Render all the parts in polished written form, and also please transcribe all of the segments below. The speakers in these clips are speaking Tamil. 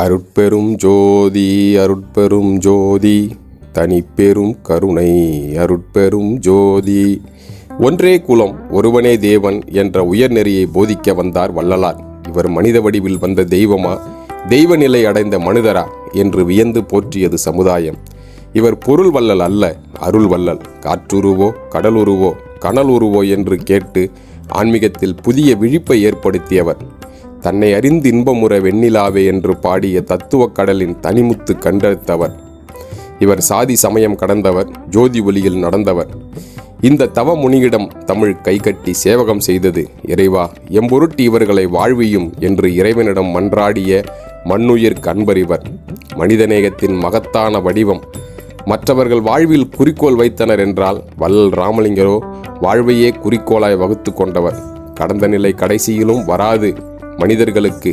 அருட்பெரும் ஜோதி அருட்பெரும் ஜோதி தனிப்பெரும் கருணை அருட்பெரும் ஜோதி. ஒன்றே குலம் ஒருவனே தேவன் என்ற உயர்நெறியை போதிக்க வந்தார் வள்ளலார். இவர் மனித வடிவில் வந்த தெய்வமா, தெய்வ நிலை அடைந்த மனிதரா என்று வியந்து போற்றியது சமுதாயம். இவர் பொருள் வள்ளல் அல்ல, அருள் வள்ளல். காற்றுருவோ கடலுருவோ கனலுருவோ என்று கேட்டு ஆன்மீகத்தில் புதிய விழிப்பை ஏற்படுத்தியவர். தன்னை அறிந்து இன்பமுற வெண்ணிலாவே என்று பாடிய தத்துவக் கடலின் தனிமுத்து கண்டெடுத்தவர். இவர் சாதி சமயம் கடந்தவர், ஜோதி ஒளியில் நடந்தவர். இந்த தவ முனியிடம் தமிழ் கைகட்டி சேவகம் செய்தது. இறைவா, எம்பொருட்டு இவர்களை வாழ்வியும் என்று இறைவனிடம் மன்றாடிய மண்ணுயிர் கண்பறிவர். மனிதநேயத்தின் மகத்தான வடிவம். மற்றவர்கள் வாழ்வில் குறிக்கோள் வைத்தனர் என்றால் வள்ளல் ராமலிங்கரோ வாழ்வையே குறிக்கோளாய் வகுத்து கொண்டவர். கடந்த நிலை கடைசியிலும் வராது மனிதர்களுக்கு,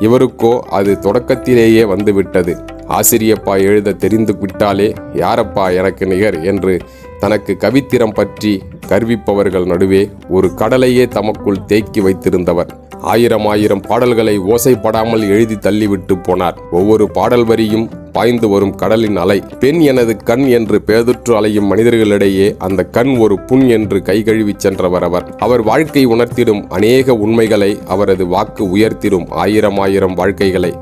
இவருக்கோ அது தொடக்கத்திலேயே வந்துவிட்டது. ஆசிரியப்பா எழுத தெரிந்து விட்டாலே யாரப்பா எனக்கு நிகர் என்று தனக்கு கவித்திறம் பற்றி கர்விப்பவர்கள் நடுவே ஒரு கடலையே தமக்குள் தேக்கி வைத்திருந்தவர். ஆயிரம் பாடல்களை ஓசைப்படாமல் எழுதி தள்ளிவிட்டு போனார். ஒவ்வொரு பாடல் வரியும் பாய்ந்து வரும் கடலின் அலை. பெண் எனது கண் என்று பேதுற்று அலையும் மனிதர்களிடையே அந்த கண் ஒரு புண் என்று கைகழுவி சென்றவர் அவர். அவர் வாழ்க்கை உணர்த்திடும் அநேக உண்மைகளை, அவரது வாக்கு உயர்த்திடும் ஆயிரம் வாழ்க்கைகளை.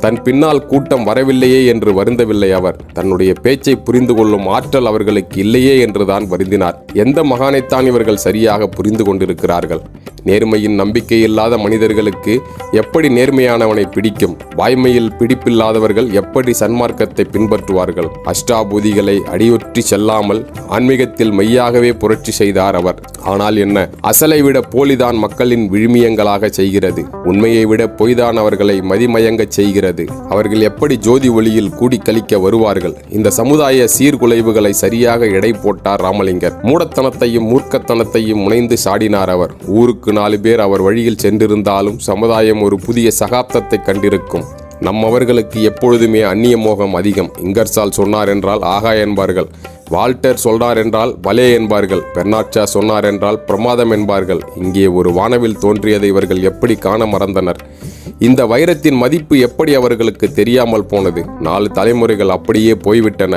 தன் பின்னால் கூட்டம் வரவில்லையே என்று வருந்தவில்லை அவர். தன்னுடைய பேச்சை புரிந்து கொள்ளும் ஆற்றல் அவர்களுக்கு இல்லையே என்றுதான் வருந்தினார். எந்த மகானைத்தான் இவர்கள் சரியாக புரிந்து கொண்டிருக்கிறார்கள்? நேர்மையின் நம்பிக்கை இல்லாத மனிதர்களுக்கு எப்படி நேர்மையானவனை பிடிக்கும்? வாய்மையில் பிடிப்பில்லாதவர்கள் எப்படி சன்மார்க்கத்தை பின்பற்றுவார்கள்? அஷ்டாபூதிகளை அடியொற்றி செல்லாமல் ஆன்மீகத்தில் மெய்யாகவே புரட்சி செய்தார் அவர். ஆனால் என்ன, அசலை விட போலிதான் மக்களின் விழுமியங்களாக செய்கிறது. உண்மையை விட பொய்தான் அவர்களை மதிமயங்க செய்கிறது. அவர்கள் எப்படி ஜோதி ஒளியில் கூடி கழிக்க வருவார்கள்? இந்த சமுதாய சீர்குலைவுகளை சரியாக எடை போட்டார் ராமலிங்கர். மூடத்தனத்தையும் மூர்க்கத்தனத்தையும் முனைந்து சாடினார் அவர். ஊருக்கு 4 பேர் அவர் வழியில் சென்றிருந்தாலும் சமுதாயம் ஒரு புதிய சகாப்தத்தை கண்டிருக்கும். நம்மவர்களுக்கு எப்பொழுதுமே அந்நிய மோகம் அதிகம். இங்கர்சால் சொன்னார் என்றால் ஆகா என்பார்கள். வால்டர் சொல்றார் என்றால் பலே என்பார்கள். பெர்னாட்ஷா சொன்னார் என்றால் பிரமாதம் என்பார்கள். இங்கே ஒரு வானவில் தோன்றியதை இவர்கள் எப்படி காண மறந்தனர்? இந்த வைரத்தின் மதிப்பு எப்படி அவர்களுக்கு தெரியாமல் போனது? 4 தலைமுறைகள் அப்படியே போய்விட்டன.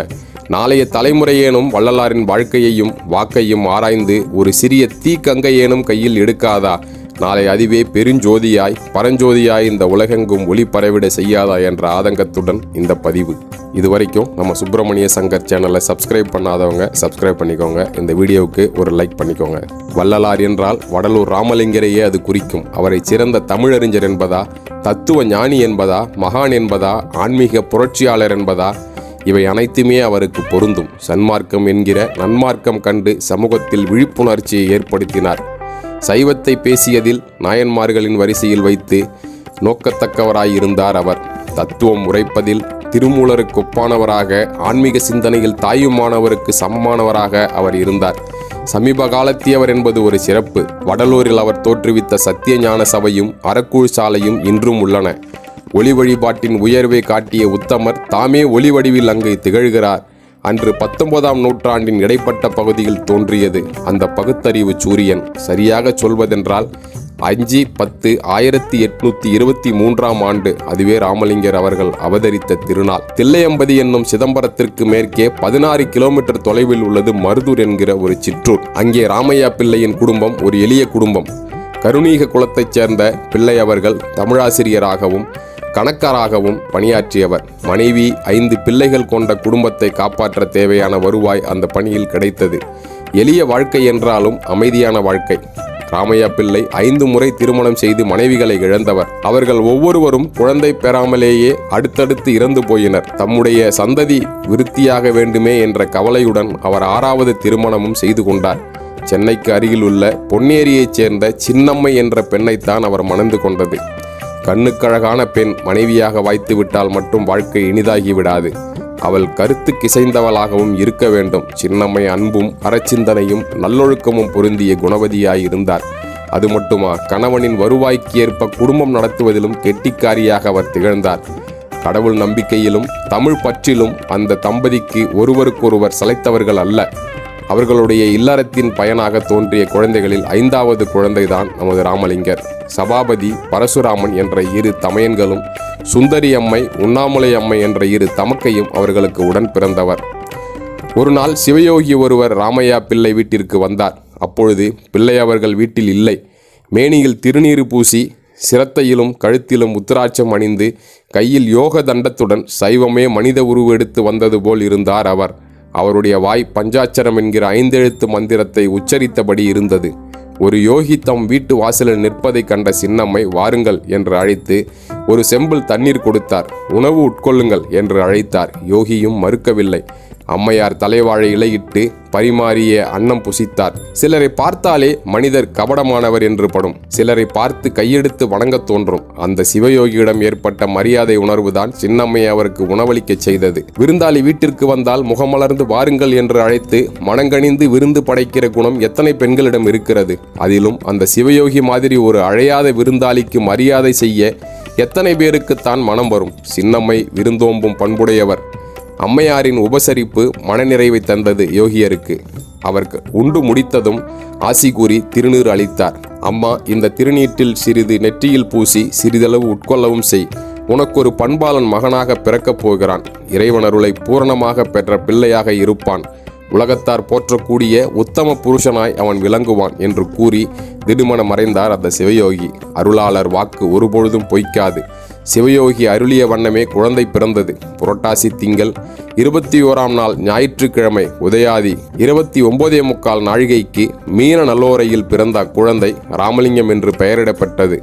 நாளைய தலைமுறையேனும் வள்ளலாரின் வாழ்க்கையையும் வாக்கையும் ஆராய்ந்து ஒரு சிறிய தீக்கங்கையேனும் கையில் எடுக்காதா? நாளை அதுவே பெருஞ்சோதியாய் பரஞ்சோதியாய் இந்த உலகெங்கும் ஒளி பரவிட செய்யாதா என்ற ஆதங்கத்துடன் இந்த பதிவு. இதுவரைக்கும் நம்ம சுப்பிரமணிய சங்கர் சேனலை சப்ஸ்கிரைப் பண்ணாதவங்க சப்ஸ்கிரைப் பண்ணிக்கோங்க. இந்த வீடியோவுக்கு ஒரு லைக் பண்ணிக்கோங்க. வள்ளலார் என்றால் வடலூர் ராமலிங்கரையே அது குறிக்கும். அவரை சிறந்த தமிழறிஞர் என்பதா, தத்துவ ஞானி என்பதா, மகான் என்பதா, ஆன்மீக புரட்சியாளர் என்பதா? இவை அனைத்துமே அவருக்கு பொருந்தும். சன்மார்க்கம் என்கிற நன்மார்க்கம் கண்டு சமூகத்தில் விழிப்புணர்ச்சியை ஏற்படுத்தினார். சைவத்தை பேசியதில் நாயன்மார்களின் வரிசையில் வைத்து நோக்கத்தக்கவராயிருந்தார் அவர். தத்துவம் உரைப்பதில் திருமூலருக்கு ஒப்பானவராக, ஆன்மீக சிந்தனையில் தாயுமானவருக்கு சமமானவராக அவர் இருந்தார். சமீப காலத்தியவர் என்பது ஒரு சிறப்பு. வடலூரில் அவர் தோற்றுவித்த சத்திய ஞான சபையும் அறக்கூழ் சாலையும் இன்றும் உள்ளன. ஒளி வழிபாட்டின் உயர்வை காட்டிய உத்தமர் தாமே ஒளி வடிவில் அங்கு திகழ்கிறார். அன்று 19ஆம் நூற்றாண்டின் இடைப்பட்ட பகுதியில் தோன்றியது அந்த பகுத்தறிவு சூரியன். சரியாக சொல்வதென்றால் 5/10/1823ஆம் ஆண்டு. அதுவே ராமலிங்கர் அவர்கள் அவதரித்த திருநாள். தில்லையம்பதி என்னும் சிதம்பரத்திற்கு மேற்கே 16 கிலோமீட்டர் தொலைவில் உள்ளது மருதூர் என்கிற ஒரு சிற்றூர். அங்கே ராமையா பிள்ளையின் குடும்பம் ஒரு எளிய குடும்பம். கருணீக குலத்தைச் சேர்ந்த பிள்ளை அவர்கள் தமிழாசிரியராகவும் கணக்காராகவும் பணியாற்றியவர். மனைவி 5 பிள்ளைகள் கொண்ட குடும்பத்தை காப்பாற்ற தேவையான வருவாய் அந்த பணியில் கிடைத்தது. எளிய வாழ்க்கை என்றாலும் அமைதியான வாழ்க்கை. ராமையா பிள்ளை 5 முறை திருமணம் செய்து மனைவிகளை இழந்தவர். அவர்கள் ஒவ்வொருவரும் குழந்தை பெறாமலேயே அடுத்தடுத்து இறந்து போயினர். தம்முடைய சந்ததி விருத்தியாக வேண்டுமே என்ற கவலையுடன் அவர் 6வது திருமணமும் செய்து கொண்டார். சென்னைக்கு அருகில் உள்ள பொன்னேரியைச் சேர்ந்த சின்னம்மை என்ற பெண்ணைத்தான் அவர் மணந்து கொண்டது. கண்ணுக்கழகான பெண் மனைவியாக வாய்த்துவிட்டால் மட்டும் வாழ்க்கை இனிதாகிவிடாது. அவள் கருத்துக்கிசைந்தவளாகவும் இருக்க வேண்டும். சின்னம்மை அன்பும் அறச்சிந்தனையும் நல்லொழுக்கமும் பொருந்திய குணவதியாயிருந்தார். அது மட்டுமா, கணவனின் வருவாய்க்கு ஏற்ப குடும்பம் நடத்துவதிலும் கெட்டிக்காரியாக அவர் திகழ்ந்தார். கடவுள் நம்பிக்கையிலும் தமிழ் பற்றிலும் அந்த தம்பதிக்கு ஒருவருக்கொருவர் சளைத்தவர்கள் அல்ல. அவர்களுடைய இல்லறத்தின் பயனாக தோன்றிய குழந்தைகளில் 5வது குழந்தைதான் நமது ராமலிங்கர். சபாபதி, பரசுராமன் என்ற 2 தமையன்களும், சுந்தரி அம்மை, உண்ணாமுலை அம்மை என்ற 2 தமக்கையும் அவர்களுக்கு உடன் பிறந்தவர். ஒரு நாள் சிவயோகி ஒருவர் ராமையா பிள்ளை வீட்டிற்கு வந்தார். அப்பொழுது பிள்ளை அவர்கள் வீட்டில் இல்லை. மேனியில் திருநீறு பூசி, சிரத்தையிலும் கழுத்திலும் உத்திராட்சம் அணிந்து, கையில் யோக தண்டத்துடன் சைவமே மனித உருவெடுத்து வந்தது போல் இருந்தார் அவர். அவருடைய வாய் பஞ்சாட்சரம் என்கிற 5 எழுத்து மந்திரத்தை உச்சரித்தபடி இருந்தது. ஒரு யோகி தம் வீட்டு வாசலில் நிற்பதை கண்ட சின்னம்மை வாருங்கள் என்று அழைத்து ஒரு செம்பில் தண்ணீர் கொடுத்தார். உணவு உட்கொள்ளுங்கள் என்று அழைத்தார். யோகியும் மறுக்கவில்லை. அம்மையார் தலைவாழை இலையிட்டு பரிமாறிய அன்னம் புசித்தார். சிலரை பார்த்தாலே மனிதர் கபடமானவர் என்று படும். சிலரை பார்த்து கையெடுத்து வணங்கத் தோன்றும். அந்த சிவயோகியிடம் ஏற்பட்ட மரியாதை உணர்வுதான் சின்னம்மை அவருக்கு உணவளிக்கச் செய்தது. விருந்தாளி வீட்டிற்கு வந்தால் முகமலர்ந்து வாருங்கள் என்று அழைத்து மனங்கணிந்து விருந்து படைக்கிற குணம் எத்தனை பெண்களிடம் இருக்கிறது. அதிலும் அந்த சிவயோகி மாதிரி ஒரு அழையாத விருந்தாளிக்கு மரியாதை செய்ய எத்தனை பேருக்குத்தான் மனம் வரும். சின்னம்மை விருந்தோம்பும் பண்புடையவர். அம்மையாரின் உபசரிப்பு மனநிறைவை தந்தது யோகியருக்கு. அவருக்கு உண்டு முடித்ததும் ஆசி கூறி திருநீர் அளித்தார். அம்மா, இந்த திருநீற்றில் சிறிது நெற்றியில் பூசி சிறிதளவு உட்கொள்ளவும் செய். உனக்கொரு பண்பாளன் மகனாக பிறக்கப் போகிறான். இறைவனருளை பூரணமாக பெற்ற பிள்ளையாக இருப்பான். உலகத்தார் போற்றக்கூடிய உத்தம புருஷனாய் அவன் விளங்குவான் என்று கூறி திடுமன மறைந்தார் அந்த சிவயோகி. அருளாளர் வாக்கு ஒருபொழுதும் பொய்க்காது. சிவயோகி அருளிய வண்ணமே குழந்தை பிறந்தது. புரட்டாசி திங்கள் 21ஆம் நாள் ஞாயிற்றுக்கிழமை உதயாதி 29:45 நாழிகைக்கு மீன நல்லோரையில் பிறந்த அக்குழந்தை ராமலிங்கம் என்று பெயரிடப்பட்டது.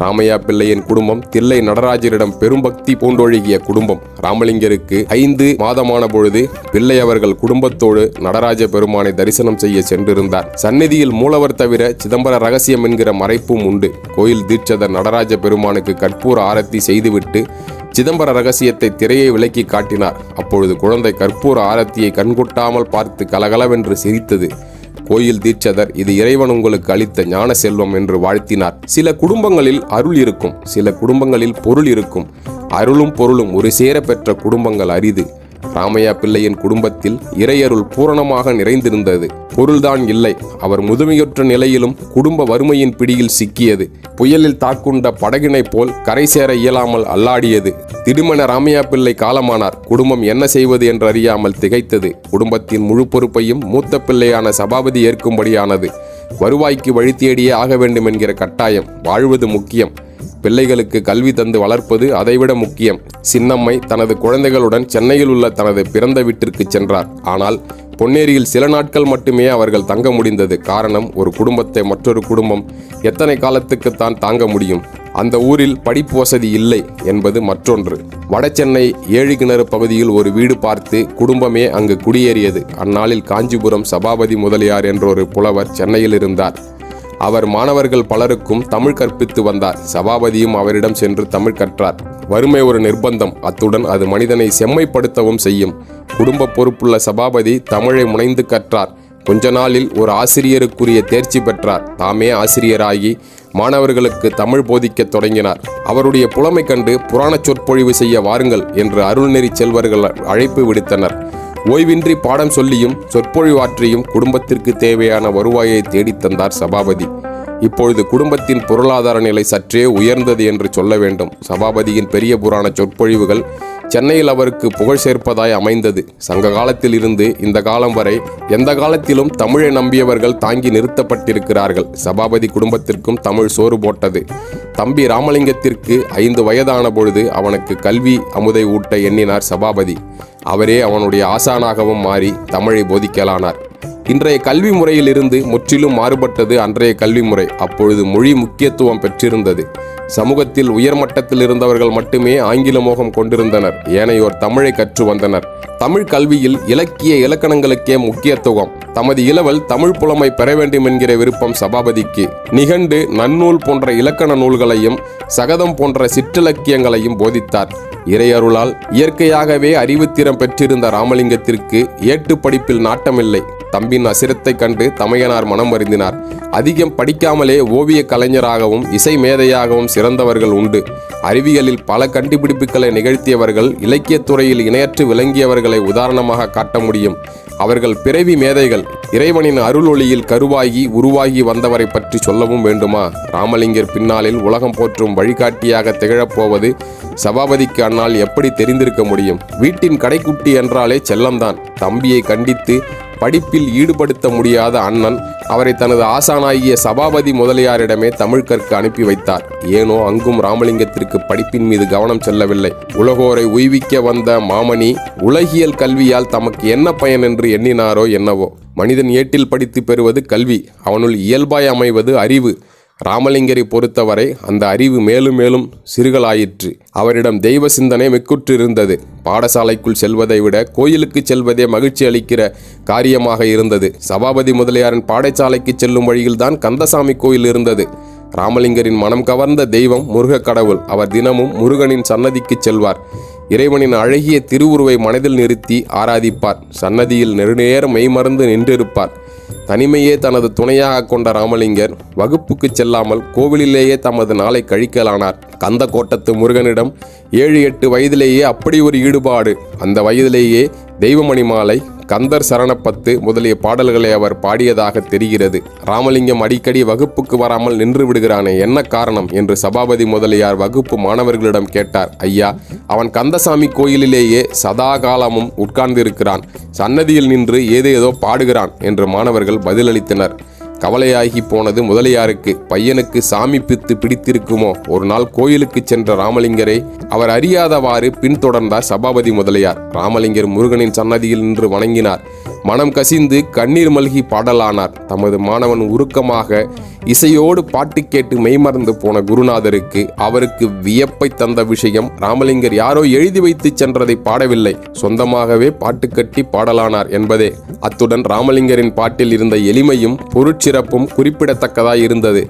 ராமையா பிள்ளையின் குடும்பம் தில்லை நடராஜரிடம் பெரும்பக்தி பூண்டொழுகிய குடும்பம். ராமலிங்கருக்கு 5 மாதமான பொழுது பிள்ளை அவர்கள் குடும்பத்தோடு நடராஜ பெருமானை தரிசனம் செய்ய சென்றிருந்தார். சந்நிதியில் மூலவர் தவிர சிதம்பர ரகசியம் என்கிற மறைப்பும் உண்டு. கோயில் தீட்சதர் நடராஜ பெருமானுக்கு கற்பூர ஆரத்தி செய்துவிட்டு சிதம்பர ரகசியத்தை திரையை விலக்கி காட்டினார். அப்பொழுது குழந்தை கற்பூர ஆரத்தியை கண்கொட்டாமல் பார்த்து கலகலவென்று சிரித்தது. கோயில் தீட்சதர், இது இறைவன் உங்களுக்கு அளித்த ஞான செல்வம் என்று வாழ்த்தினார். சில குடும்பங்களில் அருள் இருக்கும், சில குடும்பங்களில் பொருள் இருக்கும். அருளும் பொருளும் ஒரு சேர பெற்ற குடும்பங்கள் அரிது. ராமையா பிள்ளையின் குடும்பத்தில் இறையருள் பூரணமாக நிறைந்திருந்தது. பொருள்தான் இல்லை. அவர் முதுமையுற்ற நிலையிலும் குடும்ப வறுமையின் பிடியில் சிக்கியது. புயலில் தாக்குண்ட படகினை போல் கரை சேர இயலாமல் அல்லாடியது. திடுமென ராமையா பிள்ளை காலமானார். குடும்பம் என்ன செய்வது என்று அறியாமல் திகைத்தது. குடும்பத்தின் முழு பொறுப்பையும் மூத்த பிள்ளையான சபாபதி ஏற்கும்படியானது. வருவாய்க்கு வழி தேடியே ஆக வேண்டும் என்கிற கட்டாயம். வாழ்வது முக்கியம், பிள்ளைகளுக்கு கல்வி தந்து வளர்ப்பது அதைவிட முக்கியம். சின்னம்மை தனது குழந்தைகளுடன் சென்னையில் உள்ள தனது பிறந்த வீட்டிற்கு சென்றார். ஆனால் பொன்னேரியில் சில நாட்கள் மட்டுமே அவர்கள் தங்க முடிந்தது. காரணம், ஒரு குடும்பத்தை மற்றொரு குடும்பம் எத்தனை காலத்துக்குத்தான் தாங்க முடியும்? அந்த ஊரில் படிப்பு வசதி இல்லை என்பது மற்றொன்று. வடசென்னை 7 கிணறு பகுதியில் ஒரு வீடு பார்த்து குடும்பமே அங்கு குடியேறியது. அந்நாளில் காஞ்சிபுரம் சபாபதி முதலியார் என்றொரு புலவர் சென்னையில் இருந்தார். அவர் மாணவர்கள் பலருக்கும் தமிழ் கற்பித்து வந்தார். சபாபதியும் அவரிடம் சென்று தமிழ் கற்றார். வறுமை ஒரு நிர்பந்தம், அத்துடன் அது மனிதனை செம்மைப்படுத்தவும் செய்யும். குடும்ப பொறுப்புள்ள சபாபதி தமிழை முனைந்து கற்றார். கொஞ்ச நாளில் ஒரு ஆசிரியருக்குரிய தேர்ச்சி பெற்றார். தாமே ஆசிரியராகி மாணவர்களுக்கு தமிழ் போதிக்கத் தொடங்கினார். அவருடைய புலமை கண்டு புராண சொற்பொழிவு செய்ய வாருங்கள் என்று அருள்நெறி செல்வர்கள் அழைப்பு விடுத்தனர். ஓய்வின்றி பாடம் சொல்லியும் சொற்பொழிவாற்றியும் குடும்பத்திற்கு தேவையான வருவாயை தேடித்தந்தார் சபாபதி. இப்பொழுது குடும்பத்தின் பொருளாதார நிலை சற்றே உயர்ந்தது என்று சொல்ல வேண்டும். சபாபதியின் பெரிய புராண சொற்பொழிவுகள் சென்னையில் அவருக்கு புகழ் சேர்ப்பதாய் அமைந்தது. சங்க காலத்தில் இருந்து இந்த காலம் வரை எந்த காலத்திலும் தமிழை நம்பியவர்கள் தாங்கி நிறுத்தப்பட்டிருக்கிறார்கள். சபாபதி குடும்பத்திற்கும் தமிழ் சோறு போட்டது. தம்பி ராமலிங்கத்திற்கு 5 வயதான பொழுது அவனுக்கு கல்வி அமுதை ஊட்ட எண்ணினார் சபாபதி. அவரே அவனுடைய ஆசானாகவும் மாறி தமிழை போதிக்கலானார். இன்றைய கல்வி முறையிலிருந்து முற்றிலும் மாறுபட்டது அன்றைய கல்வி முறை. அப்பொழுது மொழி முக்கியத்துவம் பெற்றிருந்தது. சமூகத்தில் உயர்மட்டத்தில் இருந்தவர்கள் மட்டுமே ஆங்கில மோகம் கொண்டிருந்தனர். ஏனையோர் தமிழை கற்று வந்தனர். தமிழ் கல்வியில் இலக்கிய இலக்கணங்களுக்கே முக்கியத்துவம். தமது இளவல் தமிழ் புலமை பெற வேண்டும் என்கிற விருப்பம் சபாபதிக்கு. நிகண்டு, நன்னூல் போன்ற இலக்கண நூல்களையும் சகதம் போன்ற சிற்றிலக்கியங்களையும் போதித்தார். இறையருளால் இயற்கையாகவே அறிவுத்திறம் பெற்றிருந்த ராமலிங்கத்திற்கு ஏட்டு படிப்பில் நாட்டமில்லை. தம்பின் அசிரத்தை கண்டு தமையனார் மனம் வருந்தினார். அதிகம் படிக்காமலே ஓவிய கலைஞராகவும் இசை மேதையாகவும் சிறந்தவர்கள் உண்டு. அறிவியலில் பல கண்டுபிடிப்புகளை நிகழ்த்தியவர்கள், இலக்கியத்துறையில் இணையற்று விளங்கியவர்களை உதாரணமாக காட்ட முடியும். அவர்கள் பிறவி மேதைகள். இறைவனின் அருள் ஒளியில் கருவாகி உருவாகி வந்தவரை பற்றி சொல்லவும் வேண்டுமா? ராமலிங்கர் பின்னாளில் உலகம் போற்றும் வழிகாட்டியாக திகழப்போவது சபாபதிக்கு அன்னால் எப்படி தெரிந்திருக்க முடியும்? வீட்டின் கடைக்குட்டி என்றாலே செல்லம்தான். தம்பியை கண்டித்து படிப்பில் ஈடுபடுத்த முடியாத அண்ணன் அவரை தனது ஆசானாகிய சபாபதி முதலியாரிடமே தமிழ் கற்க அனுப்பி வைத்தார். ஏனோ அங்கும் ராமலிங்கத்திற்கு படிப்பின் மீது கவனம் செல்லவில்லை. உலகோரை உய்விக்க வந்த மாமணி உலகியல் கல்வியால் தமக்கு என்ன பயன் என்று எண்ணினாரோ என்னவோ. மனிதன் ஏட்டில் படித்து பெறுவது கல்வி, அவனுள் இயல்பாய் அமைவது அறிவு. ராமலிங்கரை பொறுத்தவரை அந்த அறிவு மேலும் மேலும் சிறுகலாயிற்று. அவரிடம் தெய்வ சிந்தனை மிக்குற்றிருந்தது. பாடசாலைக்குள் செல்வதை விட கோயிலுக்கு செல்வதே மகிழ்ச்சி அளிக்கிற காரியமாக இருந்தது. சபாபதி முதலியாரின் பாடசாலைக்கு செல்லும் வழியில்தான் கந்தசாமி கோயில் இருந்தது. ராமலிங்கரின் மனம் கவர்ந்த தெய்வம் முருக கடவுள். அவர் தினமும் முருகனின் சன்னதிக்கு செல்வார். இறைவனின் அழகிய திருவுருவை மனதில் நிறுத்தி ஆராதிப்பார். சன்னதியில் நெடுநேரம் மெய்மறந்து நின்றிருப்பார். தனிமையே தனது துணையாக கொண்ட ராமலிங்கர் வகுப்புக்கு செல்லாமல் கோவிலிலேயே தமது நாளை கழிக்கலானார். கந்த கோட்டத்து முருகனிடம் 7-8 வயதிலேயே அப்படி ஒரு ஈடுபாடு. அந்த வயதிலேயே தெய்வமணி மாலை, கந்தர் சரணப்பத்து முதலிய பாடல்களை அவர் பாடியதாக தெரிகிறது. ராமலிங்கம் அடிக்கடி வகுப்புக்கு வராமல் நின்று விடுகிறானே, என்ன காரணம் என்று சபாபதி முதலியார் வகுப்பு மாணவர்களிடம் கேட்டார். ஐயா, அவன் கந்தசாமி கோயிலிலேயே சதா காலமும் உட்கார்ந்திருக்கிறான், சன்னதியில் நின்று ஏதேதோ பாடுகிறான் என்று மாணவர்கள் பதிலளித்தனர். கவலையாகி போனது முதலியாருக்கு. பையனுக்கு சாமி பித்து பிடித்திருக்குமோ? ஒரு நாள் கோயிலுக்கு சென்ற ராமலிங்கரை அவர் அறியாதவாறு பின்தொடர்ந்தார் சபாபதி முதலியார். ராமலிங்கர் முருகனின் சன்னதியில் நின்று வணங்கினார். மனம் கசிந்து கண்ணீர் மல்கி பாடலானார். தமது மாணவன் உருக்கமாக இசையோடு பாட்டு கேட்டு மெய்மறந்து போன குருநாதருக்கு அவருக்கு வியப்பை தந்த விஷயம், ராமலிங்கர் யாரோ எழுதி வைத்து சென்றதை பாடவில்லை, சொந்தமாகவே பாட்டு கட்டி பாடலானார் என்பதே. அத்துடன் ராமலிங்கரின் பாட்டில் இருந்த எளிமையும் பொருட்சிறப்பும் குறிப்பிடத்தக்கதாய் இருந்தது.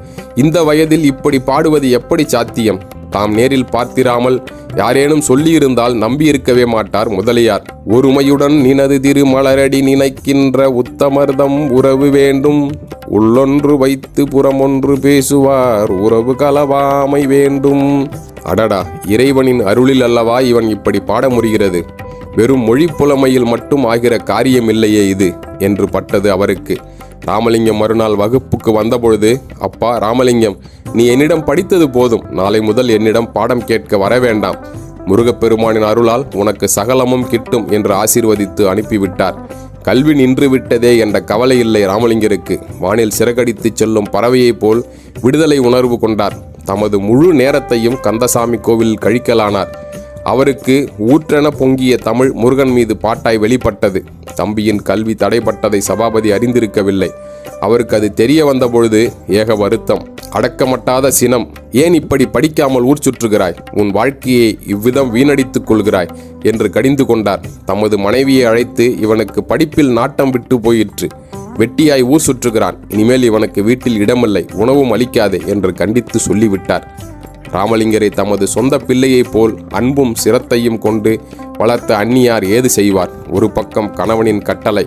இந்த வயதில் இப்படி பாடுவது எப்படி சாத்தியம்? தாம் நேரில் பார்த்திராமல் யாரேனும் சொல்லியிருந்தால் நம்பியிருக்கவே மாட்டார் முதலியார். ஒருமையுடன் நினது திருமலரடி நினைக்கின்ற உத்தமர்தம் உறவு வேண்டும், உள்ளொன்று வைத்து புறமொன்று பேசுவார் உறவு கலவாமை வேண்டும். அடடா, இறைவனின் அருளில் அல்லவா இவன் இப்படி பாட முடிகிறது. வெறும் மொழி புலமையில் மட்டும் ஆகிற காரியமில்லையே இது என்று பட்டது அவருக்கு. ராமலிங்கம் மறுநாள் வகுப்புக்கு வந்தபொழுது, அப்பா ராமலிங்கம், நீ என்னிடம் படித்தது போதும், நாளை முதல் என்னிடம் பாடம் கேட்க வர வேண்டாம். முருகப்பெருமானின் அருளால் உனக்கு சகலமும் கிட்டும் என்று ஆசீர்வதித்து அனுப்பிவிட்டார். கல்வி நின்று விட்டதே என்ற கவலை இல்லை ராமலிங்கருக்கு. வானில் சிறகடித்து செல்லும் பறவையைப் போல் விடுதலை உணர்வு கொண்டார். தமது முழு நேரத்தையும் கந்தசாமி கோவிலில் கழிக்கலானார். அவருக்கு ஊற்றென பொங்கிய தமிழ் முருகன் மீது பாட்டாய் வெளிப்பட்டது. தம்பியின் கல்வி தடைப்பட்டதை சபாபதி அறிந்திருக்கவில்லை. அவருக்கு அது தெரிய வந்தபொழுது ஏக வருத்தம், அடக்கமட்டாத சினம். ஏன் இப்படி படிக்காமல் ஊர் சுற்றுகிறாய்? உன் வாழ்க்கையை இவ்விதம் வீணடித்துக் கொள்கிறாய் என்று கடிந்து கொண்டார். தமது மனைவியை அழைத்து, இவனுக்கு படிப்பில் நாட்டம் விட்டு போயிற்று, வெட்டியாய் ஊர் சுற்றுகிறான், இனிமேல் இவனுக்கு வீட்டில் இடமில்லை, உணவும் அளிக்காதே என்று கண்டித்து சொல்லிவிட்டார். ராமலிங்கரை தமது சொந்த பிள்ளையைப் போல் அன்பும் சிரத்தையும் கொண்டு வளர்த்த அந்நியார் ஏது செய்வார்? ஒரு பக்கம் கணவனின் கட்டளை,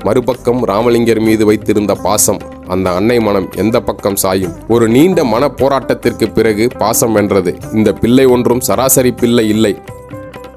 மறுபக்கம் ராமலிங்கர் மீது வைத்திருந்த பாசம். அந்த அன்னை மனம் எந்த பக்கம் சாயும்? ஒரு நீண்ட மன போராட்டத்திற்கு பிறகு பாசம் வென்றது. இந்த பிள்ளை ஒன்றும் சராசரி பிள்ளை இல்லை.